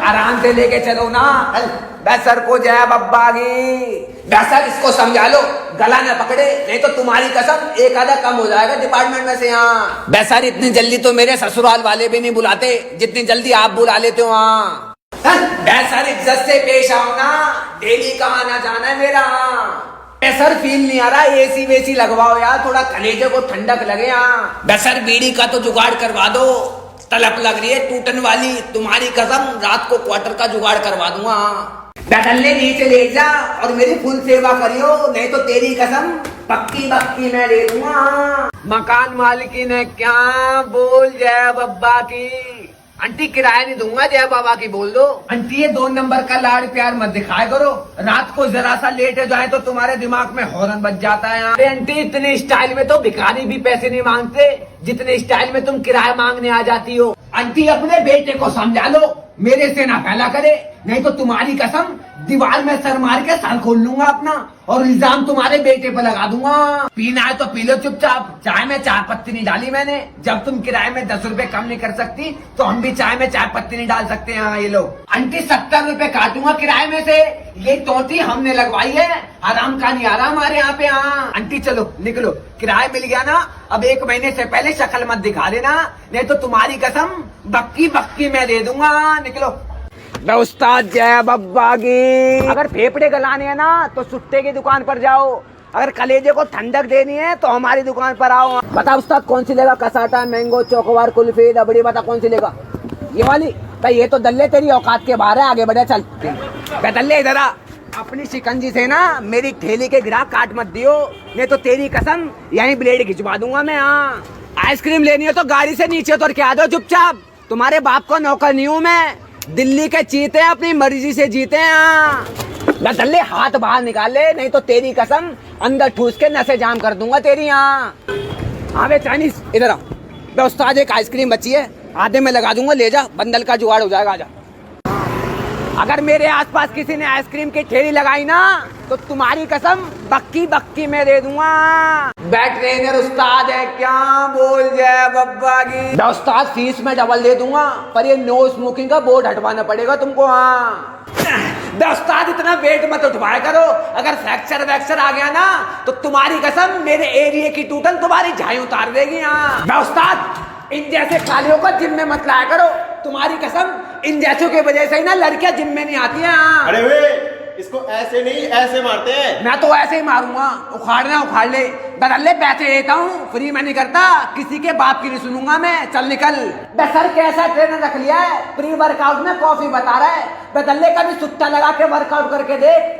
आराम से लेके चलो ना। सर को जय बब्बा की। सर इसको समझा लो, गला न पकड़े, नहीं तो तुम्हारी कसम एक आधा कम हो जाएगा डिपार्टमेंट में से। यहाँ सर इतनी जल्दी तो मेरे ससुराल वाले भी नहीं बुलाते जितनी जल्दी आप बुला लेते हो। वहाँ सर इज्जत से पेश आओ ना, डेली का आना जाना है मेरा। सर फील नहीं आ रहा, एसी वेसी लगवाओ यार, थोड़ा कलेजे को ठंडक लगे। यहाँ सर बीड़ी का तो जुगाड़ करवा दो, तलब लग रही है टूटन वाली। तुम्हारी कसम रात को क्वार्टर का जुगाड़ करवा दूंगा। डल्ले नीचे ले जा और मेरी फुल सेवा करियो, नहीं तो तेरी कसम पक्की बक्की मैं दे दूंगा। मकान मालिकी ने क्या बोल जय बब्बा की। आंटी किराया नहीं दूंगा, जय बाबा की बोल दो। आंटी ये 2 नंबर का लाड़ प्यार मत दिखाया करो, रात को जरा सा लेट हो जाए तो तुम्हारे दिमाग में हॉर्न बज जाता है। अरे आंटी इतने स्टाइल में तो भिखारी भी पैसे नहीं मांगते जितने स्टाइल में तुम किराया मांगने आ जाती हो। आंटी अपने बेटे को समझा लो, मेरे से ना फैला करे, नहीं तो तुम्हारी कसम दीवार में सर मार के सर खोल लूंगा अपना और इल्जाम तुम्हारे बेटे पर लगा दूंगा। पीना है तो पी लो चुपचाप, चाय में चाय पत्ती नहीं डाली मैंने। जब तुम किराए में 10 रुपए कम नहीं कर सकती तो हम भी चाय में चाय पत्ती नहीं डाल सकते हैं। ये लो आंटी 70 रुपए काटूंगा किराए में से, ये टोटी हमने लगवाई है, आराम का नहीं आ रहा हमारे यहाँ पे। आंटी चलो निकलो, किराया मिल गया ना, अब 1 महीने से पहले शक्ल मत दिखा देना, नहीं तो तुम्हारी कसम बक्की बक्की मैं दे दूंगा। निकलो। उस्ताद जय बब्बा की। अगर फेफड़े गलाने हैं ना तो सुट्टे की दुकान पर जाओ, अगर कलेजे को ठंडक देनी है तो हमारी दुकान पर आओ। बता उस्ताद कौन सी लेगा, कसाटा, मैंगो, चोकोबार, कुल्फी, रबड़ी, बता कौन सी लेगा। ये वाली भाई, ये तो दल्ले तेरी औकात के बाहर है, आगे बढ़े चल। दल्ले इधर आ, अपनी शिकंजी से ना मेरी ठेली के ग्राहक काट मत दियो, नहीं तो तेरी कसम यही ब्लेड खिंचवा दूंगा मैं। आइसक्रीम लेनी है तो गाड़ी से नीचे उतर के आ दो चुपचाप, तुम्हारे बाप को नौकर नहीं हूँ मैं। दिल्ली के चीते अपनी मर्जी से जीते हैं। दल्ले हाथ बाहर निकाले, नहीं तो तेरी कसम अंदर ठूस के नसें जाम कर दूंगा तेरी। यहाँ हाँ चाइनीज इधर आओ। उस्ताद एक आइसक्रीम बची है, आधे में लगा दूंगा, ले जा, बंडल का जुगाड़ हो जाएगा। आजा। अगर मेरे आसपास किसी ने आइसक्रीम की ठेली लगाई ना तो तुम्हारी कसम बक्की बक्की में दे दूंगा। बैट ट्रेनर उस्ताद है क्या, बोल जय बब्बा की। उस्ताद फीस में डबल दे दूंगा, पर ये नो स्मोकिंग का बोर्ड हटवाना पड़ेगा तुमको। उस्ताद इतना वेट मत उठवाया करो, अगर फ्रैक्चर वैक्चर आ गया ना तो तुम्हारी कसम मेरे एरिया की टूटन तुम्हारी झाई उतार देगी। उस्ताद इन जैसे खालियों को जिम में मत लाया करो, तुम्हारी कसम इन जैसों की वजह से ही ना लड़कियां जिम में नहीं आती हैं। अरे वे इसको ऐसे नहीं ऐसे मारते हैं। मैं तो ऐसे ही मारूंगा, उखाड़ना उखाड़ ले। बदले पैसे देता हूँ, फ्री में नहीं करता, किसी के बाप की नहीं सुनूंगा मैं। चल निकल। सर कैसा ट्रेनर रख लिया है, प्री वर्कआउट में कॉफी बता रहा है। बदले का भी सुट्टा लगा के वर्कआउट करके देख,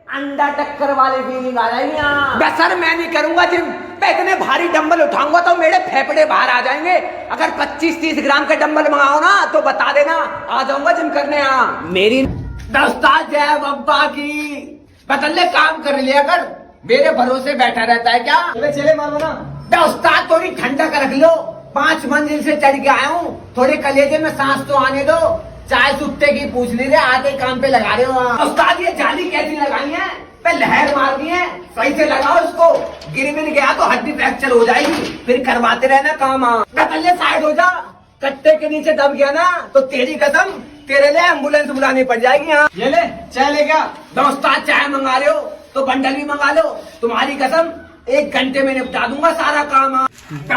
अंडा टक्कर वाली फीलिंग आ जाएगी। सर मैं नहीं करूंगा जिम, मैं इतने भारी डंबल उठाऊंगा तो मेरे फेफड़े बाहर आ जाएंगे। अगर 25-30 ग्राम के डंबल मंगाओ ना तो बता देना, आ जाऊंगा जिम करने। मेरी उस्ताद जय बब्बा की। बदले काम कर लिया कर, मेरे भरोसे बैठा रहता है क्या। चले मारो ना। उस्ताद थोड़ी ठंडक रख लो, 5 मंजिल से चढ़ के आया हूँ, थोड़े कलेजे में सांस तो आने दो। चाय सुट्टे की पूछ ली, आते काम पे लगा रहे हो। उस्ताद ये जाली कैसी लगाई है, पे लहर मार दी है, सही से लगाओ इसको, गिर मिल गया तो हड्डी फ्रैक्चर हो जाएगी, फिर करवाते रहना काम। पहले साइड हो जा, कट्टे के नीचे दब गया ना तो तेरी कसम तेरे लिए एम्बुलेंस बुलानी पड़ जाएगी। यहाँ ये ले चाय ले क्या। उस्ताद चाय मंगा रहे हो तो बंडल भी मंगा लो, तुम्हारी कसम 1 घंटे में निपटा दूंगा सारा काम।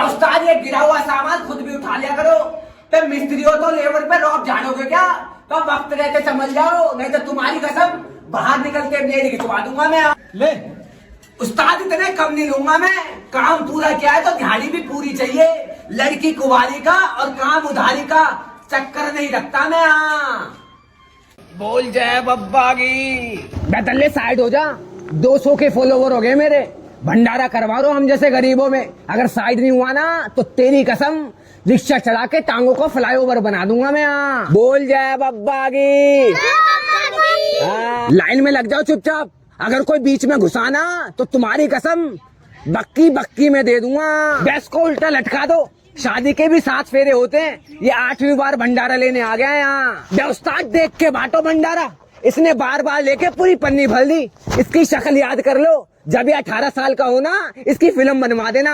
उस्ताद ये गिरा हुआ सामान खुद भी उठा लिया करो, तो मिस्त्री हो तो लेबर पे रॉब झाड़ोगे क्या, तो वक्त रहते समझ जाओ, नहीं तो तुम्हारी कसम बाहर निकल के ब्लेड खिंचवा दूंगा मैं। ले उस्ताद इतने कम नहीं लूंगा मैं, काम पूरा किया है तो दिहाड़ी भी पूरी चाहिए। लड़की कुवारी का और काम उधारी का चक्कर नहीं रखता मैं। बोल जय बब्बा की। बेतल्ले साइड हो जा, 200 के फॉलोवर हो गए मेरे, भंडारा करवा दो हम जैसे गरीबों में। अगर साइड नहीं हुआ ना तो तेरी कसम रिक्शा चढ़ा के टांगों को फ्लाईओवर बना दूंगा मैं। बोल जय बब्बा की। लाइन में लग जाओ चुपचाप, अगर कोई बीच में घुसाना तो तुम्हारी कसम बक्की बक्की में दे दूंगा। गैस को उल्टा लटका दो, शादी के भी 7 फेरे होते हैं, ये 8वीं बार भंडारा लेने आ गया है यहाँ। उस्ताद देख के बांटो भंडारा, इसने बार बार लेके पूरी पन्नी भर दी। इसकी शक्ल याद कर लो, जब ये 18 साल का हो ना इसकी फिल्म बनवा देना।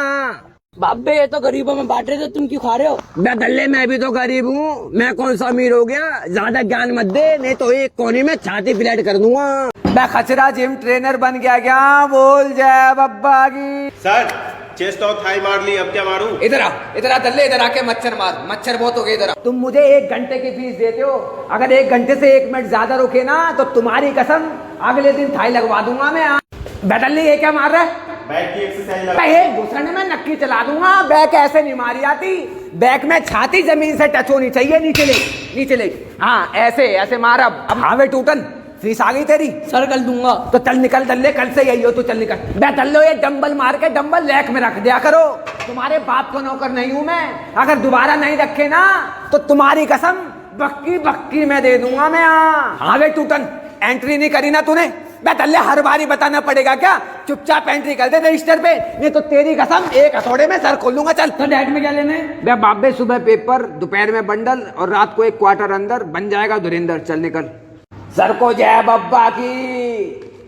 बाबे ये तो गरीबों में बांट रहे थे, तुम क्यों खा रहे हो? बे दल्ले मैं भी तो गरीब हूँ, मैं कौन सा अमीर हो गया? ज्यादा ज्ञान मत दे, नहीं तो एक कोने में छाती फ्लैट कर दूंगा। मैं खचरा जिम ट्रेनर बन गया क्या? बोल जय बब्बा की। सर चेस्ट और थाई मार ली, अब क्या मारूं? इधर आ दल्ले, इधर आके मच्छर मार, मच्छर बहुत हो गए। इधर तुम मुझे 1 घंटे की फीस देते हो, अगर 1 घंटे से 1 मिनट ज्यादा रुके ना तो तुम्हारी कसम अगले दिन थाई लगवा दूंगा मैं। बेटल्ली ये क्या मार रहा है? बैक की एक्सरसाइज एक घुसने में नक्की चला दूंगा। बैक ऐसे नहीं मारी आती, बैक में छाती जमीन से टच होनी चाहिए। नीचे ले हाँ ऐसे मार। अब हावे टूटन फीस आ गई तेरी। सर कल दूंगा। तो चल निकल दल्ले, कल से यही हो तो चल निकल। बे दल्लो ये डंबल मार के डंबल रैक में रख दिया करो, तुम्हारे बाप को नौकर नहीं हूं मैं। अगर दोबारा नहीं रखे ना तो तुम्हारी कसम बक्की में दे दूंगा मैं। हावे टूटन एंट्री नहीं करी ना तूने, मैं दल्ले हर बारी बताना पड़ेगा क्या? चुपचाप एंट्री कर दे रजिस्टर पे, नहीं तो तेरी कसम एक हथौड़े में सर खोल लूंगा। चल तो डैड में क्या लेने? बे बाबे सुबह पेपर, दोपहर में बंडल और रात को 1 क्वार्टर अंदर बन जाएगा धुरिंदर। चल निकल। सर को जय बब्बा की।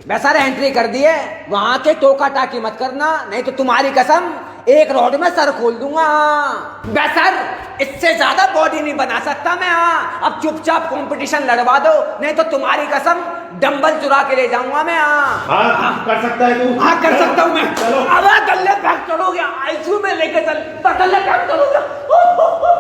बे सर एंट्री कर दिए, वहां के टोका टाकी मत करना, नहीं तो तुम्हारी कसम एक रोड में सर खोल दूंगा। बे सर इससे ज्यादा बॉडी नहीं बना सकता मैं। अब चुपचाप कंपटीशन लड़वा दो, नहीं तो तुम्हारी कसम डंबल चुरा के ले जाऊंगा मैं। हाँ कर सकता है तू। हाँ कर सकता हूँ मैं। चलो। अब दल्ले बैग चढ़ोगे, आईसीयू में लेके चल। तो दल्ले बैग चढ़ोगे।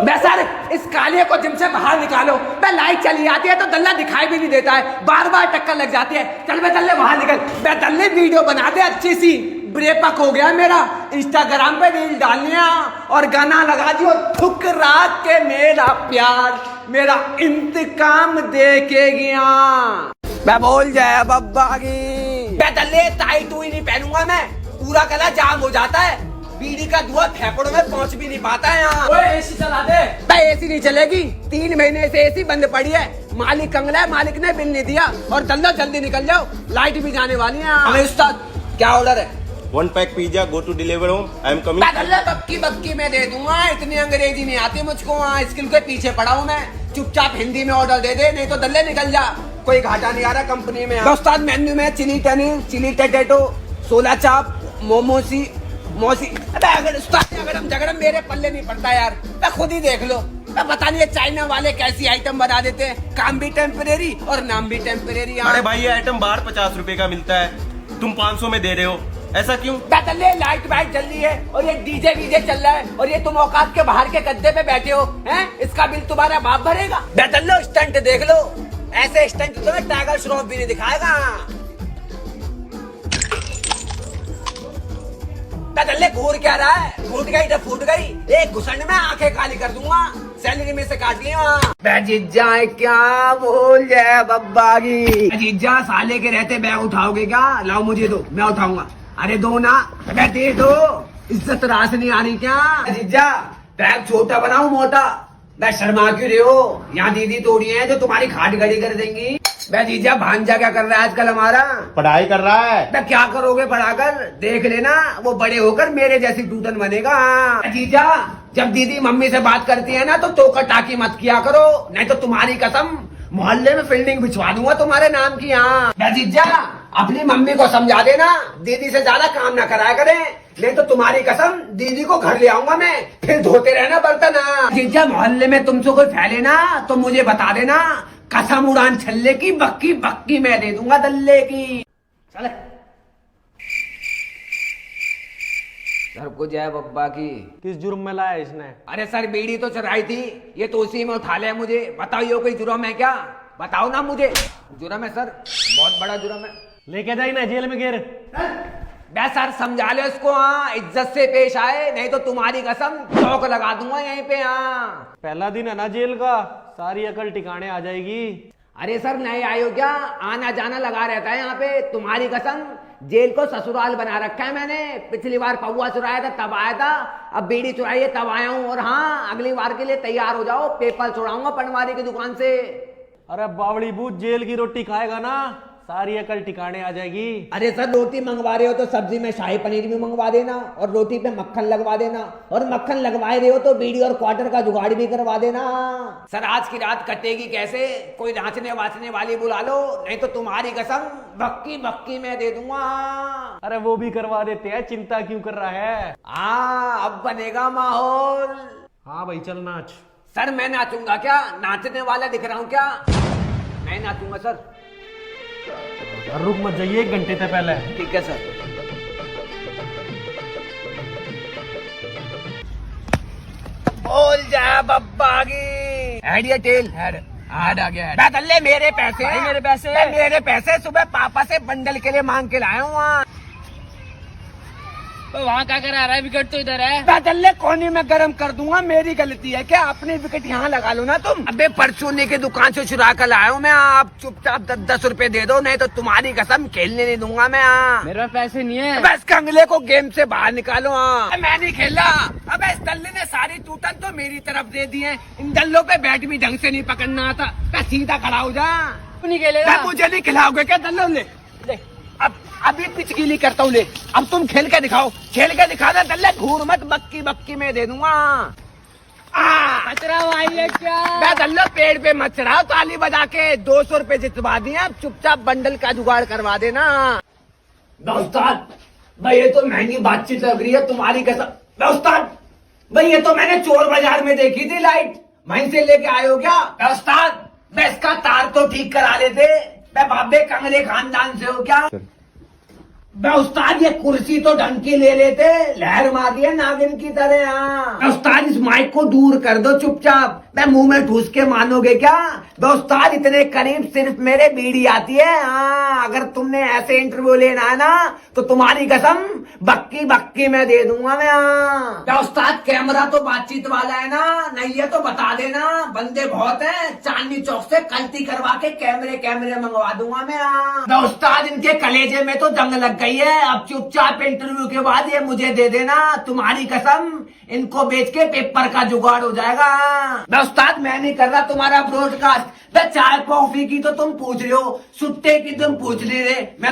बे सर इस काले को जिम से बाहर निकालो। बे लाइट चली आती है तो दल्ला दिखाई भी नहीं देता है, बार बार टक्कर लग जाती है। चल बे दल्ले बाहर निकल। बे दल्ले वीडियो बना दे अच्छी सी, ब्रेकअप हो गया मेरा, इंस्टाग्राम पे रील डालनी और गाना लगा दियो ठुकरा के मेरा प्यार मेरा इंतकाम दे के गया। मैं बोल जाए बब्बा की। मैं दल्ले टाई टूई नहीं पहनूंगा मैं, पूरा गला जाम हो जाता है, बीड़ी का धुआं फेफड़ों में पहुंच भी नहीं पाता है यहाँ। ओए एसी चला दे। एसी नहीं चलेगी, 3 महीने से एसी बंद पड़ी है, मालिक कंगला है, मालिक ने बिल नहीं दिया। और दल्लो जल्दी निकल जाओ, लाइट भी जाने वाली है। हमें उस्ताद क्या ऑर्डर है? 1 pack pizza, go to deliver home, I am coming. बक्की में दे दूंगा, इतनी अंग्रेजी नहीं आती मुझको, स्किल के पीछे पड़ा हूँ मैं। चुपचाप हिंदी में ऑर्डर दे दे, नहीं तो दल्ले निकल जा, कोई घाटा नहीं आ रहा कंपनी में। उस्ताद मेन्यू में चिली पनीर, चिली टैटेटो, 16 चाप, मोमोसी मौसी। अगर उस्ताद झगड़म मेरे पल्ले नहीं पड़ता यार, मैं खुद ही देख लो। मैं पता नहीं चाइना वाले कैसी आइटम बना देते हैं, काम भी टेम्परेरी और नाम भी टेम्परेरी। अरे भाई ये आइटम बाहर 50 रुपए का मिलता है, तुम 500 में दे रहे हो, ऐसा क्यों? दल्ले लाइट वाइट जल रही है और ये डीजे वीजे चल रहा है और ये तुम औकात के बाहर के गद्दे पे बैठे हो हैं? इसका बिल तुम्हारा बाप भरेगा। दल्लो स्टंट देख लो, ऐसे स्टंट तुम्हें टाइगर श्रॉफ भी नहीं दिखाएगा। दल्ले घूर क्या रहा है? फूट गई तो फूट गई, एक घुसंड में आंखें काली कर दूंगा, सैलरी में से काट लिया। जीजा क्या बोल जाए बब्बा की। जीजा साले के रहते बैग उठाओगे क्या? लाओ मुझे दो, मैं उठाऊंगा। अरे दो ना, दे दो, इज्जत रास नहीं आ रही क्या? जीजा बैग छोटा बनाओ मोटा, मैं शर्मा क्यों रहे हो? यहाँ दीदी तोड़ी है जो तुम्हारी खाट गड़ी कर देंगी। मैं जीजा भांजा क्या कर रहा है आजकल हमारा? पढ़ाई कर रहा है। तो क्या करोगे पढ़ाकर? देख लेना वो बड़े होकर मेरे जैसी टूटन बनेगा। जीजा जब दीदी मम्मी से बात करती है ना तो टोकर टाकी मत किया करो, नहीं तो तुम्हारी कसम मोहल्ले में फील्डिंग बिछवा दूंगा तुम्हारे नाम की। यहाँ जीजा अपनी मम्मी को समझा देना, दीदी से ज्यादा काम ना कराया करे, नहीं तो तुम्हारी कसम दीदी को घर ले आऊंगा मैं, फिर धोते रहना बर्तन। जीजा मोहल्ले में तुमसे कोई फैले ना तो मुझे बता देना, कसम उड़ान छल्ले की बक्की मैं दे दूंगा दल्ले की। चले सर को जय बब्बा की। किस जुर्म में लाया इसने? अरे सर बीड़ी तो चराई थी, ये तो उसी में उठा लिया मुझे। बताओ ये कोई जुर्म है क्या? बताओ ना मुझे। जुर्म है सर, बहुत बड़ा जुर्म है। लेके जाई ना जेल में गिर। बे सर समझा लो इसको, इज्जत से पेश आए, नहीं तो तुम्हारी कसम चौक लगा दूंगा यहीं पे। पहला दिन है ना जेल का, सारी अकल ठिकाने आ जाएगी। अरे सर नए आए हो क्या? आना जाना लगा रहता है यहाँ पे, तुम्हारी कसम जेल को ससुराल बना रखा है मैंने। पिछली बार पौवा चुराया था तब आया था, अब बीड़ी चुराई है तब आया हूँ। और हाँ अगली बार के लिए तैयार हो जाओ, पेपर चुराऊंगा पटवारी की दुकान से। अरे बावड़ी बूथ जेल की रोटी खाएगा ना, सारी अकल ठिकाने आ जाएगी। अरे सर रोटी मंगवा रहे हो तो सब्जी में शाही पनीर भी मंगवा देना और रोटी पे मक्खन लगवा देना, और मक्खन लगवाए रहे हो तो बीड़ी और क्वार्टर का जुगाड़ भी करवा देना। सर आज की रात कटेगी कैसे? कोई नाचने वाचने वाली बुला लो, नहीं तो तुम्हारी कसम बक्की बक्की मैं दे दूंगा। अरे वो भी करवा देते हैं, चिंता क्यों कर रहा है? हाँ अब बनेगा माहौल। हाँ भाई चल नाच। सर मैं नाचूंगा क्या? नाचने वाला दिख रहा हूँ क्या? मैं नाचूंगा सर। रुक मत जाइए, 1 घंटे से पहले। ठीक है सर। बोल जा बब्बागी। हेड या टेल? हेड। हेड आ गया। बदले मेरे पैसे। भाई मेरे पैसे। मेरे पैसे सुबह पापा से बंडल के लिए मांग के लाया हूँ वहाँ। तो वहाँ क्या करा रहा है? विकेट तो इधर है। बदले कोने में गर्म कर दूंगा, मेरी गलती है क्या? अपनी विकेट यहाँ लगा लो ना तुम। अबे परचूनी की दुकान से चुरा कर लाया हूँ मैं। आप चुपचाप 10-10 रुपए दे दो, नहीं तो तुम्हारी कसम खेलने नहीं दूंगा मैं। मेरे पास पैसे नहीं है। बस कंगले को गेम से बाहर निकालो। मैं नहीं खेला। अब इस दल्ले ने सारी टूटन तो मेरी तरफ दे दी है। इन दल्लों पे बैट भी ढंग से नहीं पकड़ना आता। मैं सीधा खड़ा हो जा। तू नहीं खेलेगा? मुझे नहीं खिलाओगे क्या दल्लों? ले अब अभी पिच गीली करता हूँ। ले अब तुम खेल के दिखाओ, खेल के दिखाना दल्ले। घूर मत, बक्की बक्की में दे दूंगा। कचरा भाई है क्या? मैं दल्लो पेड़ पे मत चढ़ाओ, ताली बजा के 200 रुपए जितवा दिए। अब चुपचाप बंडल का जुगाड़ करवा देना। उस्ताद भाई ये तो महंगी बातचीत लग रही है तुम्हारी कसम। उस्ताद भाई ये तो मैंने चोर बाजार में देखी थी लाइट, वहीं से लेके आए हो क्या? उस्ताद मैं इसका तार तो ठीक करा लेते। मैं बाबे कंगले खानदान से हो क्या? मैं उस्ताद ये कुर्सी तो ढंग की ले लेते, लहर मारी है नागिन की तरह। हाँ उस्ताद इस माइक को दूर कर दो चुपचाप। मैं मुंह में ठूस के मानोगे क्या? उस्ताद इतने करीब सिर्फ मेरे बीड़ी आती है। हाँ अगर तुमने ऐसे इंटरव्यू लेना है ना तो तुम्हारी कसम बक्की बक्की में दे दूंगा मैं। क्या उस्ताद कैमरा तो बातचीत वाला है ना? नहीं है तो बता देना, बंदे बहुत है। चांदनी चौक से कल्टी करवा के कैमरे मंगवा दूंगा मैं। उस्ताद इनके कलेजे में तो जंग लग गई है। अब चुपचाप इंटरव्यू के बाद ये मुझे दे देना, तुम्हारी कसम इनको बेच के पेपर का जुगाड़ हो जाएगा। उस्ताद मैं नहीं कर रहा तुम्हारा ब्रॉडकास्ट। चाय कॉफी की तो तुम पूछ रहे हो, सुट्टे की तुम पूछ नहीं रहे। मैं